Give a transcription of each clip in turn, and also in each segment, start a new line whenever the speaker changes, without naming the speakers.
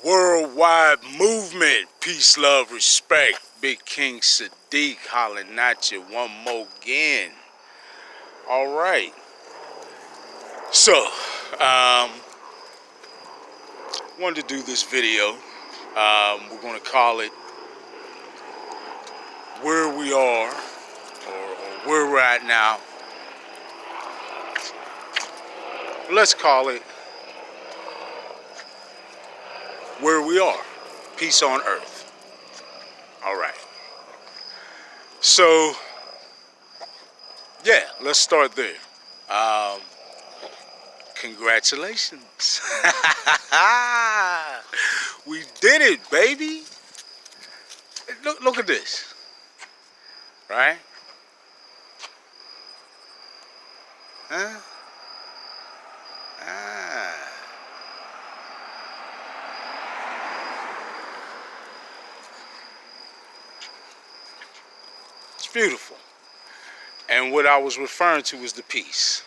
Worldwide movement, peace, love, respect. Big King Sadiq hollering at you one more again. All right. So, wanted to do this video. We're going to call it Where We Are, or Where We're At Now. Let's call it Where We Are, Peace on Earth. All right. So, yeah, let's start there. Congratulations. We did it, baby. Look at this, right? Huh? Ah. It's beautiful. And what I was referring to was the peace,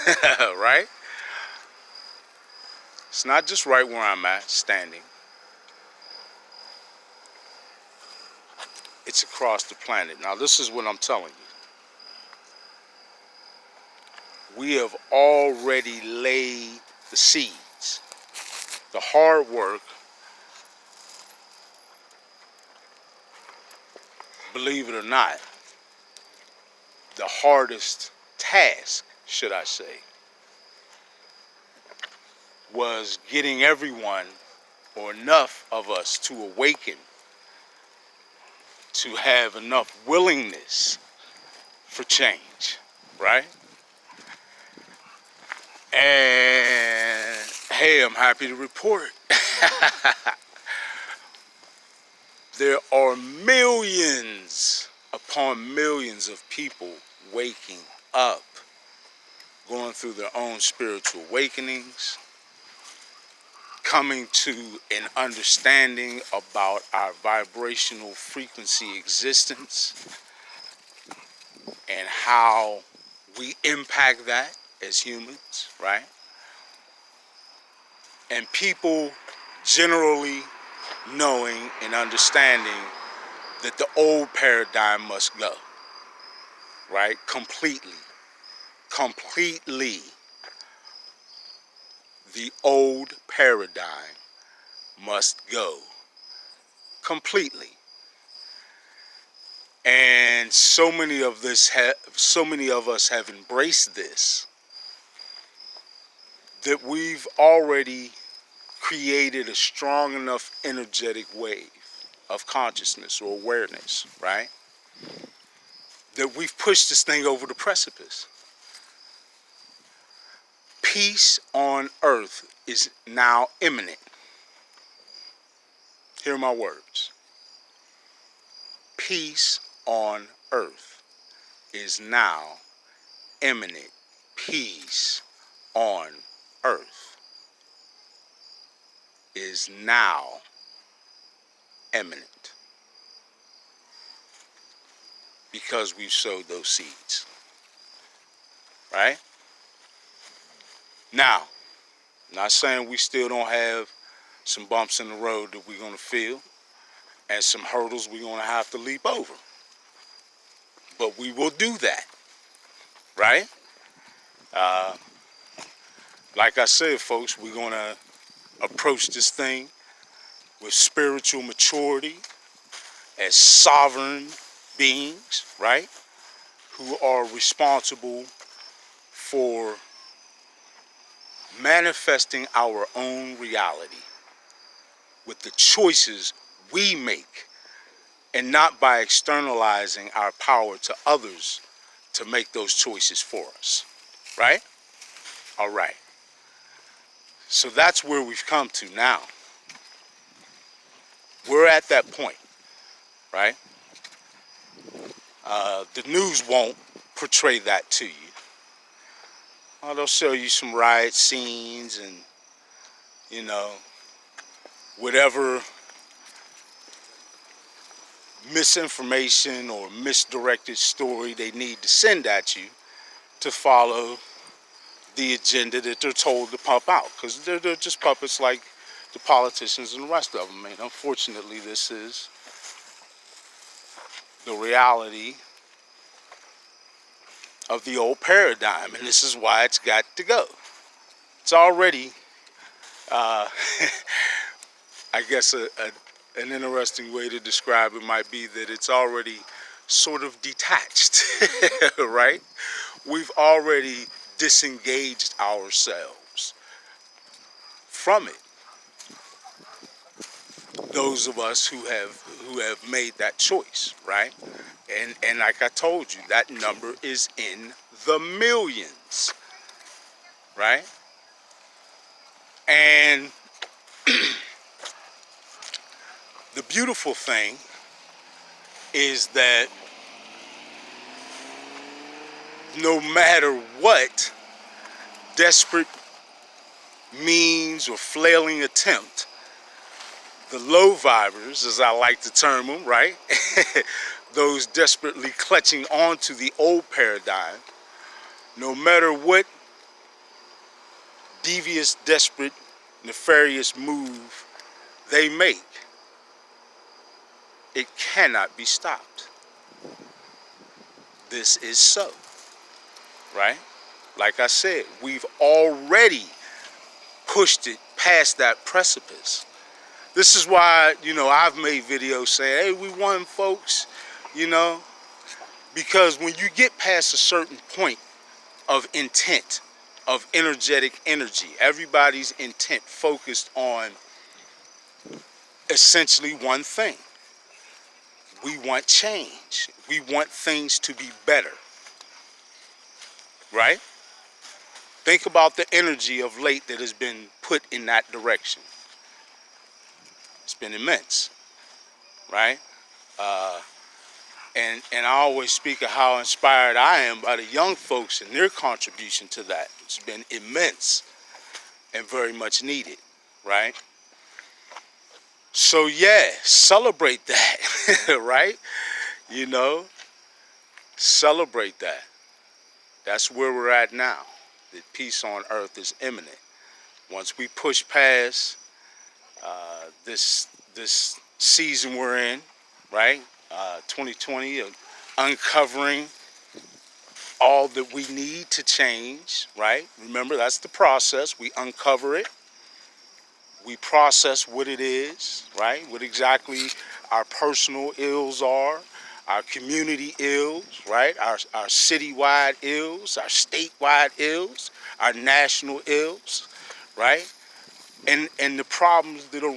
right? It's not just right where I'm at, standing. It's across the planet. Now, this is what I'm telling you. We have already laid the seeds. The hard work, believe it or not, the hardest task, should I say, was getting everyone, or enough of us, to awaken, to have enough willingness for change, right? And hey, I'm happy to report there are millions upon millions of people waking up, going through their own spiritual awakenings, coming to an understanding about our vibrational frequency existence and how we impact that as humans, right? And people generally knowing and understanding that the old paradigm must go, right? Completely. The old paradigm must go completely. And so many of us have embraced this that we've already created a strong enough energetic wave of consciousness or awareness, right? That we've pushed this thing over the precipice. Peace on earth is now imminent. Hear my words. Peace on earth is now imminent. Peace on earth is now imminent. Because we've sowed those seeds. Right? Now, not saying we still don't have some bumps in the road that we're going to feel and some hurdles we're going to have to leap over. But we will do that. Right? Like I said, folks, we're going to approach this thing with spiritual maturity as sovereign beings, right? Who are responsible for manifesting our own reality with the choices we make, and not by externalizing our power to others to make those choices for us, right? All right. So that's where we've come to now. We're at that point, right? The news won't portray that to you. They'll show you some riot scenes and, you know, whatever misinformation or misdirected story they need to send at you to follow the agenda that they're told to pump out. Because they're just puppets like the politicians and the rest of them. And unfortunately, this is the reality of the old paradigm, and this is why it's got to go. It's already, I guess, an interesting way to describe it might be that it's already sort of detached, right? We've already disengaged ourselves from it. Those of us who have made that choice, right? And like I told you, that number is in the millions, right? And the beautiful thing is that no matter what desperate means or flailing attempt, the low vibers, as I like to term them, right? Those desperately clutching onto the old paradigm, no matter what devious, desperate, nefarious move they make, it cannot be stopped. This is so, right? Like I said, we've already pushed it past that precipice. This is why, I've made videos saying, hey, we won, folks, because when you get past a certain point of intent, of energetic energy, everybody's intent focused on essentially one thing. We want change. We want things to be better, right? Think about the energy of late that has been put in that direction. It's been immense, right? And I always speak of how inspired I am by the young folks and their contribution to that. It's been immense and very much needed, right? So yeah, celebrate that, right? Celebrate that. That's where we're at now. The peace on earth is imminent. Once we push past this season we're in, right? 2020, uncovering all that we need to change, right? Remember, that's the process. We uncover it. We process what it is, right? What exactly our personal ills are, our community ills, right? Our citywide ills, our statewide ills, our national ills, right? And the problems that are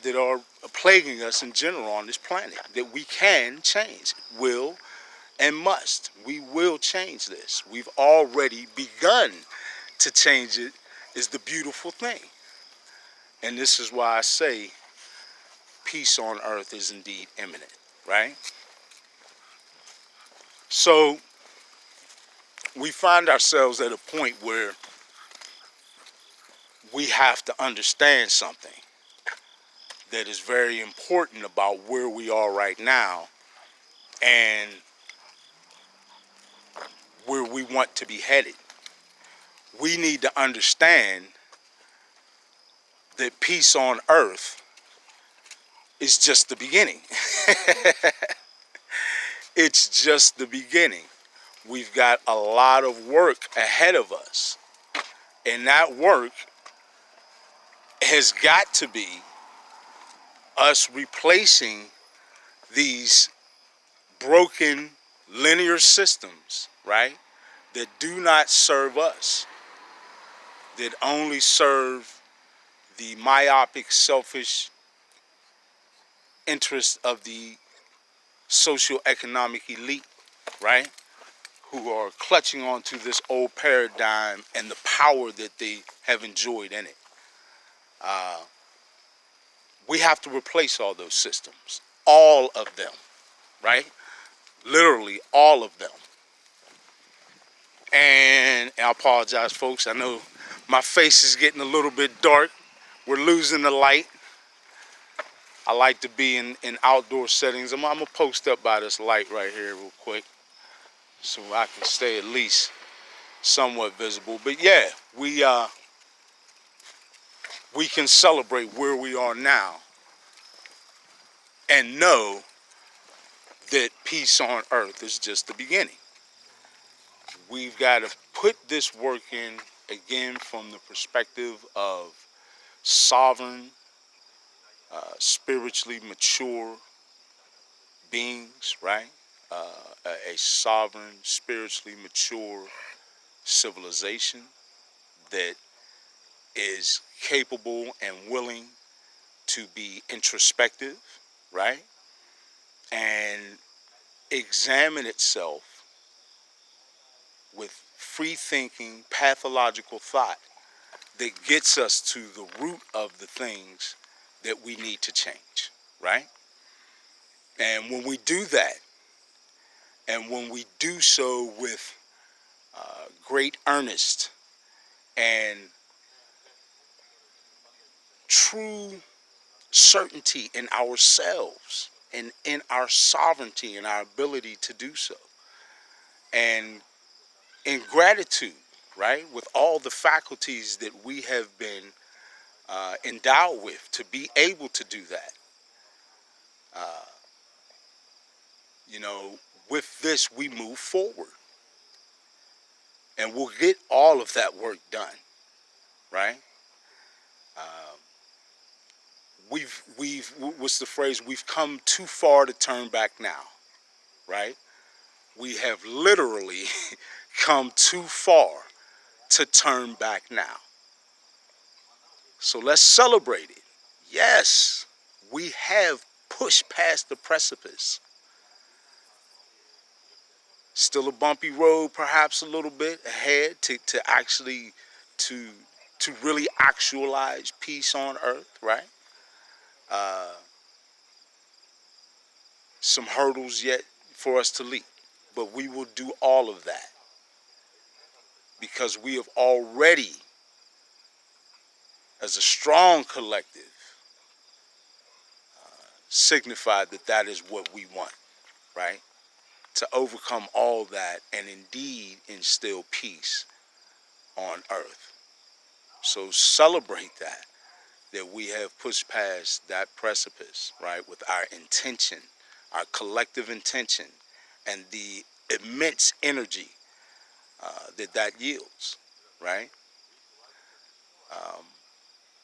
that are plaguing us in general on this planet that we can change, will and must. We will change this. We've already begun to change it, is the beautiful thing. And this is why I say peace on earth is indeed imminent, right? So we find ourselves at a point where we have to understand something that is very important about where we are right now and where we want to be headed. We need to understand that peace on earth is just the beginning. It's just the beginning. We've got a lot of work ahead of us. And that work has got to be us replacing these broken linear systems, right? That do not serve us, that only serve the myopic, selfish interests of the socioeconomic elite, right? Who are clutching onto this old paradigm and the power that they have enjoyed in it. We have to replace all those systems, all of them, right? Literally all of them. And I apologize, folks. I know my face is getting a little bit dark. We're losing the light. I like to be in outdoor settings. I'm going to post up by this light right here real quick so I can stay at least somewhat visible. But yeah, we can celebrate where we are now and know that peace on earth is just the beginning. We've got to put this work in again from the perspective of sovereign, spiritually mature beings, right? A sovereign, spiritually mature civilization that is capable and willing to be introspective, right? And examine itself with free thinking, pathological thought that gets us to the root of the things that we need to change, right? And when we do that, and when we do so with great earnest and true certainty in ourselves and in our sovereignty and our ability to do so, and in gratitude, right, with all the faculties that we have been endowed with to be able to do that. Uh, you know, with this, we move forward, and we'll get all of that work done, right? Uh, what's the phrase? We've come too far to turn back now, right? We have literally come too far to turn back now. So let's celebrate it. Yes, we have pushed past the precipice. Still a bumpy road, perhaps a little bit ahead to actually to really actualize peace on earth, right? Uh, some hurdles yet for us to leap, but we will do all of that because we have already, as a strong collective, signified that that is what we want, right? To overcome all that and indeed instill peace on earth. So celebrate that we have pushed past that precipice, right, with our intention, our collective intention, and the immense energy that yields, right? Um,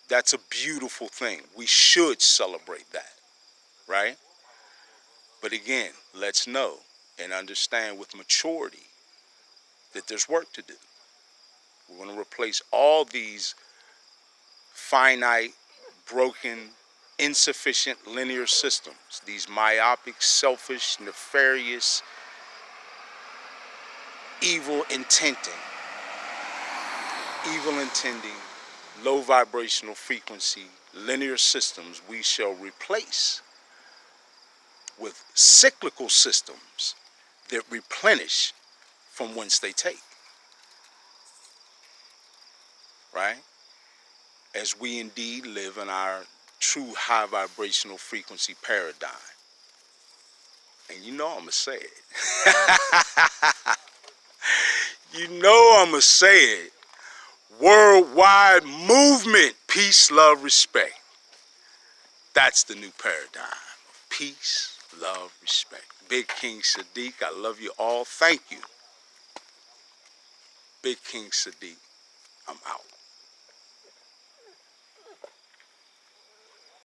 that's a beautiful thing. We should celebrate that, right? But again, let's know and understand with maturity that there's work to do. We're going to replace all these finite, broken, insufficient linear systems, these myopic, selfish, nefarious, evil intending, low vibrational frequency linear systems we shall replace with cyclical systems that replenish from whence they take, right? As we indeed live in our true high vibrational frequency paradigm. And you know I'm going to say it. You know I'm going to say it. Worldwide movement, peace, love, respect. That's the new paradigm. Peace, love, respect. Big King Sadiq, I love you all. Thank you. Big King Sadiq, I'm out.